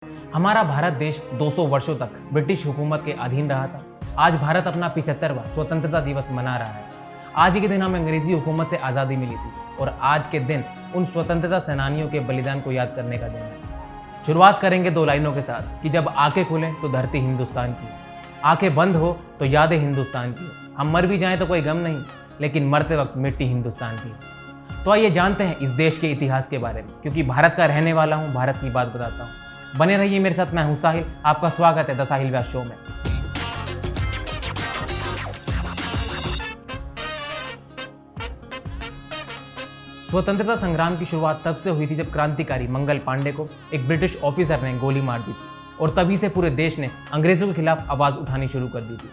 हमारा भारत देश 200 वर्षों तक ब्रिटिश हुकूमत के अधीन रहा था। आज भारत अपना 75वां स्वतंत्रता दिवस मना रहा है। आज ही के दिन हमें अंग्रेजी हुकूमत से आज़ादी मिली थी और आज के दिन उन स्वतंत्रता सेनानियों के बलिदान को याद करने का दिन है। शुरुआत करेंगे दो लाइनों के साथ कि जब आंखें खुलें तो धरती हिंदुस्तान की, आंखें बंद हो तो यादें हिंदुस्तान की। हम मर भी जाएं तो कोई गम नहीं, लेकिन मरते वक्त मिट्टी हिंदुस्तान की। तो आइए जानते हैं इस देश के इतिहास के बारे में, क्योंकि भारत का रहने वाला हूं, भारत की बात बताता हूं। बने रहिए मेरे साथ, मैं हूं साहिल। आपका स्वागत है द साहिल व्यास शो में। स्वतंत्रता संग्राम की शुरुआत तब से हुई थी जब क्रांतिकारी मंगल पांडे को एक ब्रिटिश ऑफिसर ने गोली मार दी थी और तभी से पूरे देश ने अंग्रेजों के खिलाफ आवाज उठानी शुरू कर दी थी।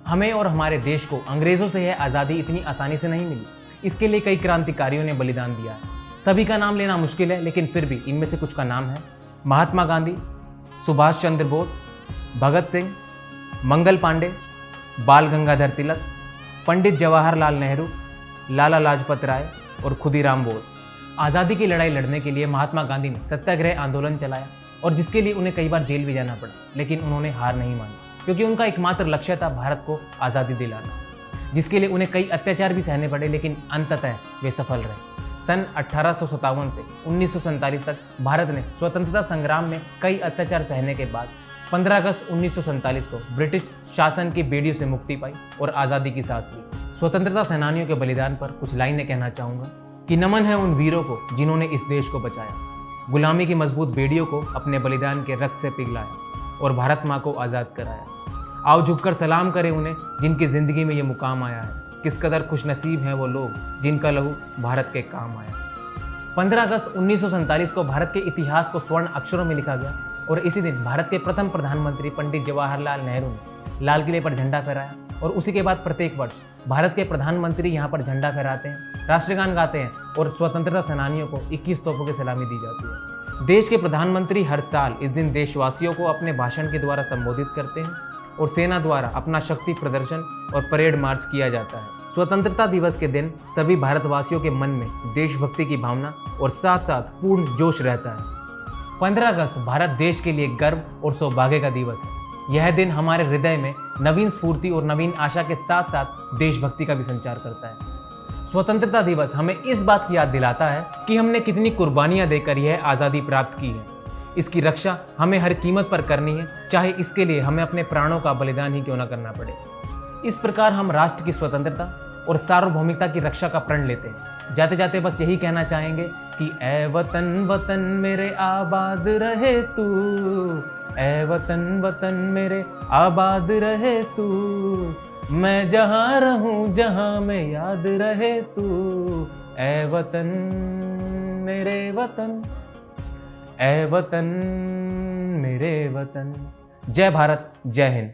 हमें और हमारे देश को अंग्रेजों से यह आज़ादी इतनी आसानी से नहीं मिली। इसके लिए कई क्रांतिकारियों ने बलिदान दिया है। सभी का नाम लेना मुश्किल है, लेकिन फिर भी इनमें से कुछ का नाम है: महात्मा गांधी, सुभाष चंद्र बोस, भगत सिंह, मंगल पांडे, बाल गंगाधर तिलक, पंडित जवाहरलाल नेहरू, लाला लाजपत राय और खुदीराम बोस। आज़ादी की लड़ाई लड़ने के लिए महात्मा गांधी ने सत्याग्रह आंदोलन चलाया और जिसके लिए उन्हें कई बार जेल भी जाना पड़ा, लेकिन उन्होंने हार नहीं मानी, क्योंकि उनका एकमात्र लक्ष्य था भारत को आज़ादी दिलाना, जिसके लिए उन्हें कई अत्याचार भी सहने पड़े, लेकिन अंततः वे सफल रहे। सन 1857 से 1947 तक भारत ने स्वतंत्रता संग्राम में कई अत्याचार सहने के बाद 15 अगस्त 1947 को ब्रिटिश शासन की बेड़ियों से मुक्ति पाई और आज़ादी की सांस ली। स्वतंत्रता सेनानियों के बलिदान पर कुछ लाइनें कहना चाहूँगा कि नमन है उन वीरों को जिन्होंने इस देश को बचाया, गुलामी की मजबूत बेड़ियों को अपने बलिदान के रक्त से पिघलाया और भारत माँ को आज़ाद कराया। आओ झुककर सलाम करें उन्हें जिनकी ज़िंदगी में ये मुकाम आया है। किस कदर खुशनसीब हैं वो लोग जिनका लहू भारत के काम आया। 15 अगस्त 1947 को भारत के इतिहास को स्वर्ण अक्षरों में लिखा गया और इसी दिन भारत के प्रथम प्रधानमंत्री पंडित जवाहरलाल नेहरू ने लाल किले पर झंडा फहराया और उसी के बाद प्रत्येक वर्ष भारत के प्रधानमंत्री यहाँ पर झंडा फहराते हैं, राष्ट्रगान गाते हैं और स्वतंत्रता सेनानियों को 21 तोपों की सलामी दी जाती है। देश के प्रधानमंत्री हर साल इस दिन देशवासियों को अपने भाषण के द्वारा संबोधित करते हैं और सेना द्वारा अपना शक्ति प्रदर्शन और परेड मार्च किया जाता है। स्वतंत्रता दिवस के दिन सभी भारतवासियों के मन में देशभक्ति की भावना और साथ साथ पूर्ण जोश रहता है। 15 अगस्त भारत देश के लिए गर्व और सौभाग्य का दिवस है। यह दिन हमारे हृदय में नवीन स्फूर्ति और नवीन आशा के साथ साथ देशभक्ति का भी संचार करता है। स्वतंत्रता दिवस हमें इस बात की याद दिलाता है कि हमने कितनी कुर्बानियां देकर यह आज़ादी प्राप्त की है। इसकी रक्षा हमें हर कीमत पर करनी है, चाहे इसके लिए हमें अपने प्राणों का बलिदान ही क्यों न करना पड़े। इस प्रकार हम राष्ट्र की स्वतंत्रता और सार्वभौमिकता की रक्षा का प्रण लेते हैं। जाते जाते बस यही कहना चाहेंगे कि ऐ वतन वतन मेरे आबाद रहे तू, ऐ वतन वतन मेरे आबाद रहे तू, मैं जहाँ रहूं जहाँ में याद रहे तू, ऐ वतन मेरे वतन, ऐ वतन मेरे वतन। जय भारत, जय हिंद।